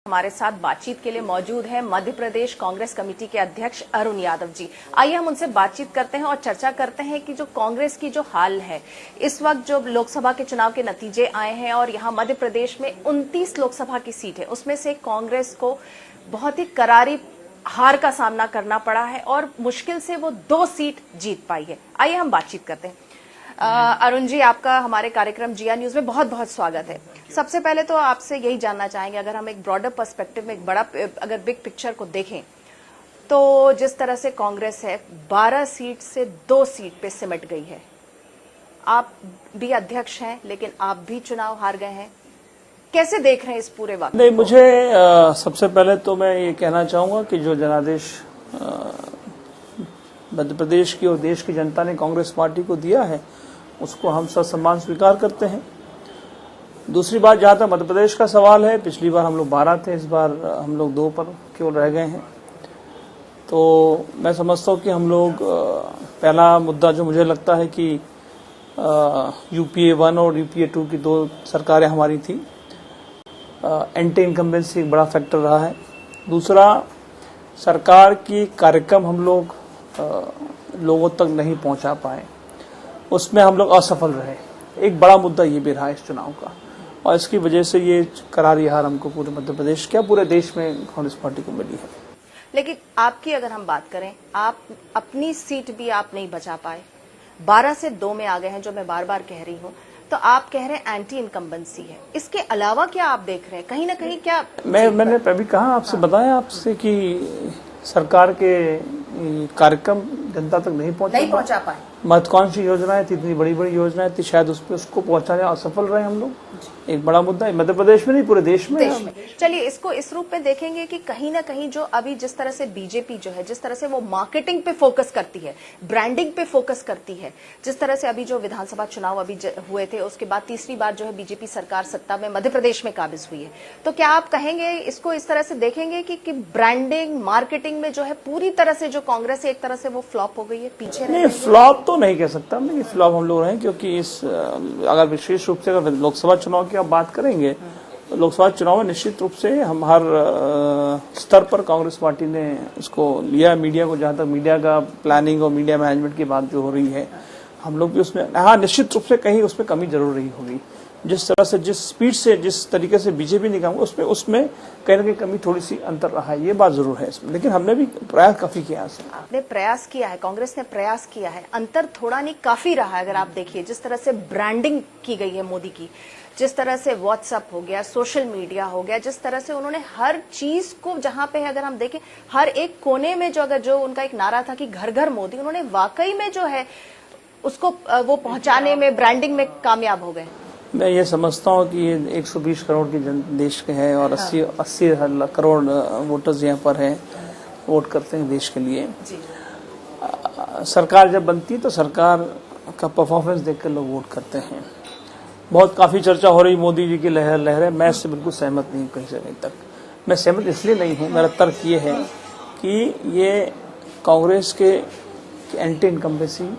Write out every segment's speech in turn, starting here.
हमारे साथ बातचीत के लिए मौजूद हैं मध्य प्रदेश कांग्रेस कमेटी के अध्यक्ष अरुण यादव जी। आइए हम उनसे बातचीत करते हैं और चर्चा करते हैं कि जो कांग्रेस की जो हाल है इस वक्त, जो लोकसभा के चुनाव के नतीजे आए हैं और यहाँ मध्य प्रदेश में 29 लोकसभा की सीट है, उसमें से कांग्रेस को बहुत ही करारी हार का सामना करना पड़ा है और मुश्किल से वो 2 सीट जीत पाई है। आइए हम बातचीत करते हैं। अरुण जी, आपका हमारे कार्यक्रम जिया न्यूज में बहुत बहुत स्वागत है। सबसे पहले तो आपसे यही जानना चाहेंगे, अगर हम एक ब्रॉडर पर्सपेक्टिव में, एक बड़ा अगर बिग पिक्चर को देखें तो जिस तरह से कांग्रेस है 12 सीट से 2 सीट पे सिमट गई है। आप भी अध्यक्ष हैं लेकिन आप भी चुनाव हार गए हैं, कैसे देख रहे हैं इस पूरे वक्त? नहीं, मुझे सबसे पहले तो मैं ये कहना चाहूंगा कि जो जनादेश मध्य प्रदेश की और देश की जनता ने कांग्रेस पार्टी को दिया है उसको हम ससम्मान स्वीकार करते हैं। दूसरी बात, जहां तक मध्य प्रदेश का सवाल है, पिछली बार हम लोग 12 थे, इस बार हम लोग 2 पर केवल रह गए हैं। तो मैं समझता हूं कि हम लोग पहला मुद्दा जो मुझे लगता है कि यूपीए 1 और यूपीए 2 की 2 सरकारें हमारी थी, एंटी इनकम्बेंसी एक बड़ा फैक्टर रहा है। दूसरा, सरकार की कार्यक्रम हम लोग लोगों तक नहीं पहुंचा पाए, उसमें हम लोग असफल रहे। एक बड़ा मुद्दा ये भी रहा इस चुनाव का और इसकी वजह से ये करारी हार हमको पूरे मध्य प्रदेश, क्या पूरे देश में कांग्रेस पार्टी को मिली है। लेकिन आपकी अगर हम बात करें, आप अपनी सीट भी आप नहीं बचा पाए, 12 से 2 में आ गए हैं, जो मैं बार बार कह रही हूँ। तो आप कह रहे हैं एंटी इनकम्बेंसी है, इसके अलावा क्या आप देख रहे हैं? कहीं ना कहीं क्या मैंने अभी कहा आपसे, बताया आपसे कि सरकार के कार्यक्रम जनता तक नहीं पहुंचा पाए। महत्वाकांक्षी योजनाएं थी, इतनी बड़ी बड़ी योजनाएं थी, शायद उसको पहुंचाने असफल रहे हम लोग। एक बड़ा मुद्दा है मध्य प्रदेश में नहीं, पूरे देश में। चलिए इसको इस रूप में देखेंगे कि कहीं ना कहीं जो अभी जिस तरह से बीजेपी जो है, जिस तरह से वो मार्केटिंग पे फोकस करती है, ब्रांडिंग पे फोकस करती है, जिस तरह से अभी जो विधानसभा चुनाव अभी हुए थे उसके बाद तीसरी बार जो है बीजेपी सरकार सत्ता में मध्य प्रदेश में काबिज हुई है, तो क्या आप कहेंगे इसको इस तरह से देखेंगे कि ब्रांडिंग मार्केटिंग में जो है पूरी तरह से जो कांग्रेस है एक तरह से वो फ्लॉप हो गई है, पीछे नहीं? फ्लॉप तो नहीं कह सकता मैं, फ्लॉप हम लोग रहे, क्योंकि इस अगर विशेष रूप से अगर लोकसभा चुनाव की आप बात करेंगे तो लोकसभा चुनाव में निश्चित रूप से हम हर स्तर पर कांग्रेस पार्टी ने इसको लिया। मीडिया को, जहां तक मीडिया का प्लानिंग और मीडिया मैनेजमेंट की बात जो हो रही है, हम लोग भी उसमें, हाँ, निश्चित रूप से कहीं उसमें कमी जरूर रही होगी। जिस तरह से, जिस स्पीड से, जिस तरीके से बीजेपी ने काम, उसमें कहीं ना कहीं कमी, थोड़ी सी अंतर रहा है, ये बात जरूर है इसमें। लेकिन हमने भी प्रयास काफी किया है। आपने प्रयास किया है, कांग्रेस ने प्रयास किया है, अंतर थोड़ा नहीं काफी रहा है। अगर आप देखिए जिस तरह से ब्रांडिंग की गई है मोदी की, जिस तरह से व्हाट्सएप हो गया, सोशल मीडिया हो गया, जिस तरह से उन्होंने हर चीज को, जहां पे अगर हम देखें हर एक कोने में जो उनका एक नारा था कि घर घर मोदी, उन्होंने वाकई में जो है उसको वो पहुंचाने में, ब्रांडिंग में कामयाब हो गए। मैं ये समझता हूँ कि ये 120 करोड़ की देश के हैं और 80 करोड़ वोटर्स यहाँ पर हैं, वोट करते हैं देश के लिए। सरकार जब बनती है तो सरकार का परफॉर्मेंस देखकर लोग वोट करते हैं। बहुत काफी चर्चा हो रही मोदी जी की लहर है, मैं इससे बिल्कुल सहमत नहीं हूँ कहीं से कहीं तक। मैं सहमत इसलिए नहीं हूँ, मेरा तर्क ये है कि ये कांग्रेस के एंटी इनकम्बेंसी,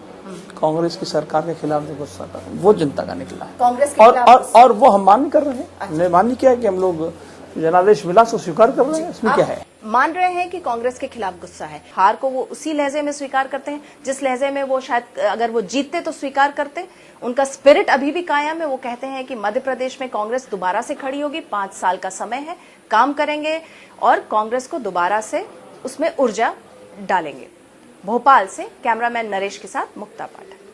कांग्रेस की सरकार के खिलाफ जो गुस्सा था वो जनता का निकला है, कांग्रेस के और वो हम मान्य कर रहे हैं। हमने मान्य किया है कि हम लोग जनादेश मिला को स्वीकार कर रहे हैं। इसमें क्या है? मान रहे हैं कि कांग्रेस के खिलाफ गुस्सा है, हार को वो उसी लहजे में स्वीकार करते हैं जिस लहजे में वो शायद अगर वो जीतते तो स्वीकार करते। उनका स्पिरिट अभी भी कायम है। वो कहते हैं कि मध्य प्रदेश में कांग्रेस दोबारा से खड़ी होगी, 5 साल का समय है, काम करेंगे और कांग्रेस को दोबारा से उसमें ऊर्जा डालेंगे। भोपाल से कैमरामैन नरेश के साथ मुक्ता पाठक।